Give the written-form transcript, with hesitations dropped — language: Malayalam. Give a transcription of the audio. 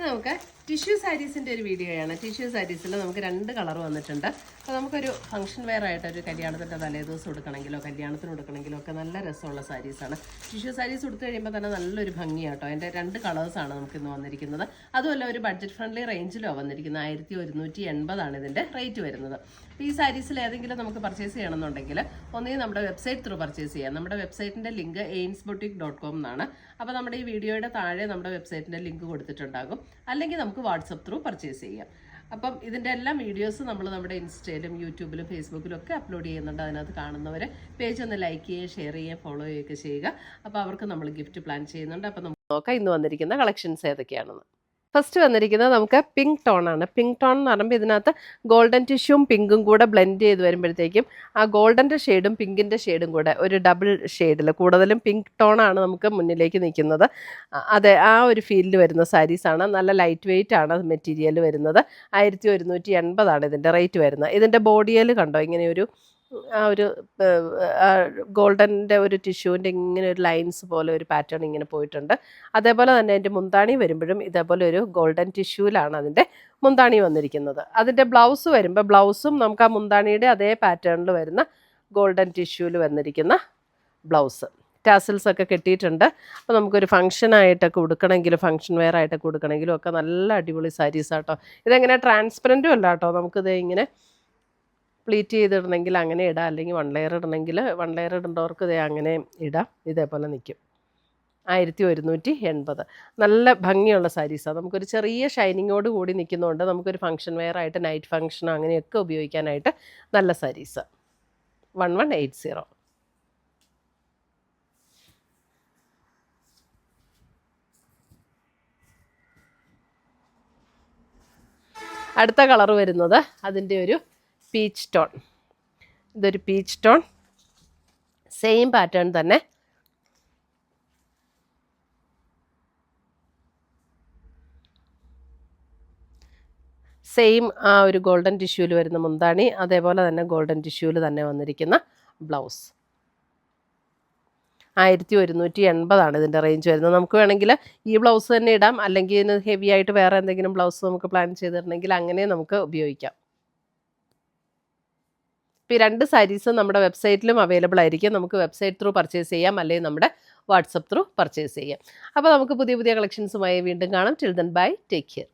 നമുക്ക് ടിഷ്യൂ സാരീസിൻ്റെ ഒരു വീഡിയോയാണ്. ടിഷ്യൂ സാരീസിൽ നമുക്ക് 2 കളർ വന്നിട്ടുണ്ട്. അപ്പോൾ നമുക്കൊരു ഫംഗ്ഷൻ വെയർ ആയിട്ട് ഒരു കല്യാണത്തിൻ്റെ തലേദിവസം എടുക്കണമെങ്കിലോ കല്യാണത്തിന് എടുക്കണമെങ്കിലോ ഒക്കെ നല്ല രസമുള്ള സാരീസാണ്. ടിഷ്യൂ സാരീസ് എടുത്തു കഴിയുമ്പോൾ തന്നെ നല്ലൊരു ഭംഗിയാട്ടോ. അതിൻ്റെ 2 കളേഴ്സാണ് നമുക്കിന്ന് വന്നിരിക്കുന്നത്. അതുമല്ല ഒരു ബഡ്ജറ്റ് ഫ്രണ്ട്ലി റേഞ്ചിലോ വന്നിരിക്കുന്നത്. 1180 ഇതിൻ്റെ റേറ്റ് വരുന്നത്. അപ്പോൾ ഈ സാരീസിൽ ഏതെങ്കിലും നമുക്ക് പർച്ചേസ് ചെയ്യണമെന്നുണ്ടെങ്കിൽ ഒന്നുകിൽ നമ്മുടെ വെബ്സൈറ്റ് ത്രൂ പർച്ചേസ് ചെയ്യാം. നമ്മുടെ വെബ്സൈറ്റിൻ്റെ ലിങ്ക് ainsboutique.com എന്നാണ്. അപ്പോൾ നമ്മുടെ ഈ വീഡിയോയുടെ താഴെ നമ്മുടെ വെബ്സൈറ്റിൻ്റെ ലിങ്ക് കൊടുത്തിട്ടുണ്ടാകും. അല്ലെങ്കിൽ നമുക്ക് വാട്സപ്പ് ത്രൂ പർച്ചേസ് ചെയ്യാം. അപ്പം ഇതിൻ്റെ എല്ലാം വീഡിയോസ് നമ്മൾ നമ്മുടെ ഇൻസ്റ്റയിലും യൂട്യൂബിലും ഫേസ്ബുക്കിലും ഒക്കെ അപ്ലോഡ് ചെയ്യുന്നുണ്ട്. അതിനകത്ത് കാണുന്നവർ പേജ് ഒന്ന് ലൈക്ക് ചെയ്യുക, ഷെയർ ചെയ്യുക, ഫോളോ ചെയ്യുകയൊക്കെ ചെയ്യുക. അപ്പോൾ അവർക്ക് നമ്മൾ ഗിഫ്റ്റ് പ്ലാൻ ചെയ്യുന്നുണ്ട്. അപ്പോൾ നമുക്ക് നോക്കാം ഇന്ന് വന്നിരിക്കുന്ന കളക്ഷൻസ് ഏതൊക്കെയാണെന്ന്. ഫസ്റ്റ് വന്നിരിക്കുന്നത് നമുക്ക് പിങ്ക് ടോൺ ആണ്. പിങ്ക് ടോൺ എന്ന് പറയുമ്പോൾ ഇതിനകത്ത് ഗോൾഡൻ ടിഷ്യൂവും പിങ്കും കൂടെ ബ്ലെൻഡ് ചെയ്ത് വരുമ്പോഴത്തേക്കും ആ ഗോൾഡൻ്റെ ഷെയ്ഡും പിങ്കിൻ്റെ ഷെയ്ഡും കൂടെ ഒരു ഡബിൾ ഷെയ്ഡിൽ, കൂടുതലും പിങ്ക് ടോൺ ആണ് നമുക്ക് മുന്നിലേക്ക് നിൽക്കുന്നത്. അതെ, ആ ഒരു ഫീലിൽ വരുന്ന സാരീസാണ്. നല്ല ലൈറ്റ് വെയിറ്റ് ആണ് മെറ്റീരിയൽ വരുന്നത്. 1180 ഇതിൻ്റെ റേറ്റ് വരുന്നത്. ഇതിൻ്റെ ബോഡിയിൽ കണ്ടോ ഇങ്ങനെ ഒരു ആ ഒരു ഗോൾഡൻ്റെ ഒരു ടിഷ്യൂവിൻ്റെ ഇങ്ങനെ ഒരു ലൈൻസ് പോലെ ഒരു പാറ്റേൺ ഇങ്ങനെ പോയിട്ടുണ്ട്. അതേപോലെ തന്നെ അതിൻ്റെ മുന്താണി വരുമ്പോഴും ഇതേപോലെ ഒരു ഗോൾഡൻ ടിഷ്യൂവിലാണ് അതിൻ്റെ മുന്താണി വന്നിരിക്കുന്നത്. അതിൻ്റെ ബ്ലൗസ് വരുമ്പോൾ ബ്ലൗസും നമുക്ക് ആ മുന്താണിയുടെ അതേ പാറ്റേണിൽ വരുന്ന ഗോൾഡൻ ടിഷ്യൂവിൽ വന്നിരിക്കുന്ന ബ്ലൗസ്. ടാസിൽസ് ഒക്കെ കെട്ടിയിട്ടുണ്ട്. അപ്പോൾ നമുക്കൊരു ഫംഗ്ഷനായിട്ടൊക്കെ ഉടുക്കണമെങ്കിൽ, ഫംഗ്ഷൻ വെയർ ആയിട്ടൊക്കെ ഉടുക്കണമെങ്കിലും ഒക്കെ നല്ല അടിപൊളി സാരീസാട്ടോ. ഇതെങ്ങനെ ട്രാൻസ്പെറൻറ്റും അല്ല കേട്ടോ. നമുക്കിത് ഇങ്ങനെ പ്ലീറ്റ് ചെയ്തിടണമെങ്കിൽ അങ്ങനെ ഇടാം, അല്ലെങ്കിൽ 1 ലെയർ ഇടണമെങ്കിൽ 1 ലെയർ ഇടേണ്ടവർക്ക് ഇതേ അങ്ങനെ ഇടാം. ഇതേപോലെ നിൽക്കും. 1180 നല്ല ഭംഗിയുള്ള സാരീസാണ്. നമുക്കൊരു ചെറിയ ഷൈനിങ്ങോട് കൂടി നിൽക്കുന്നതുകൊണ്ട് നമുക്കൊരു ഫംഗ്ഷൻ വെയർ ആയിട്ട് നൈറ്റ് ഫംഗ്ഷനോ അങ്ങനെയൊക്കെ ഉപയോഗിക്കാനായിട്ട് നല്ല സാരീസ്. 1180. അടുത്ത കളർ വരുന്നത് അതിൻ്റെ ഒരു പീച്ച് ടോൺ. ഇതൊരു പീച്ച് ടോൺ, സെയിം പാറ്റേൺ തന്നെ. സെയിം ആ ഒരു ഗോൾഡൻ ടിഷ്യൂവിൽ വരുന്ന മുന്താണി, അതേപോലെ തന്നെ ഗോൾഡൻ ടിഷ്യൂവിൽ തന്നെ വന്നിരിക്കുന്ന ബ്ലൗസ്. 1180 ഇതിൻ്റെ റേഞ്ച് വരുന്നത്. നമുക്ക് വേണമെങ്കിൽ ഈ ബ്ലൗസ് തന്നെ ഇടാം, അല്ലെങ്കിൽ ഇതിന് ഹെവി ആയിട്ട് വേറെ എന്തെങ്കിലും ബ്ലൗസ് നമുക്ക് പ്ലാൻ ചെയ്തിട്ടുണ്ടെങ്കിൽ അങ്ങനെ നമുക്ക് ഉപയോഗിക്കാം. ഇപ്പോൾ ഈ 2 സാരീസും നമ്മുടെ വെബ്സൈറ്റിലും അവൈലബിൾ ആയിരിക്കും. നമുക്ക് വെബ്സൈറ്റ് ത്രൂ പർച്ചേസ് ചെയ്യാം, അല്ലെങ്കിൽ നമ്മുടെ വാട്സപ്പ് ത്രൂ പർച്ചേസ് ചെയ്യാം. അപ്പോൾ നമുക്ക് പുതിയ പുതിയ കളക്ഷൻസുമായി വീണ്ടും കാണാം. Till then bye, take care.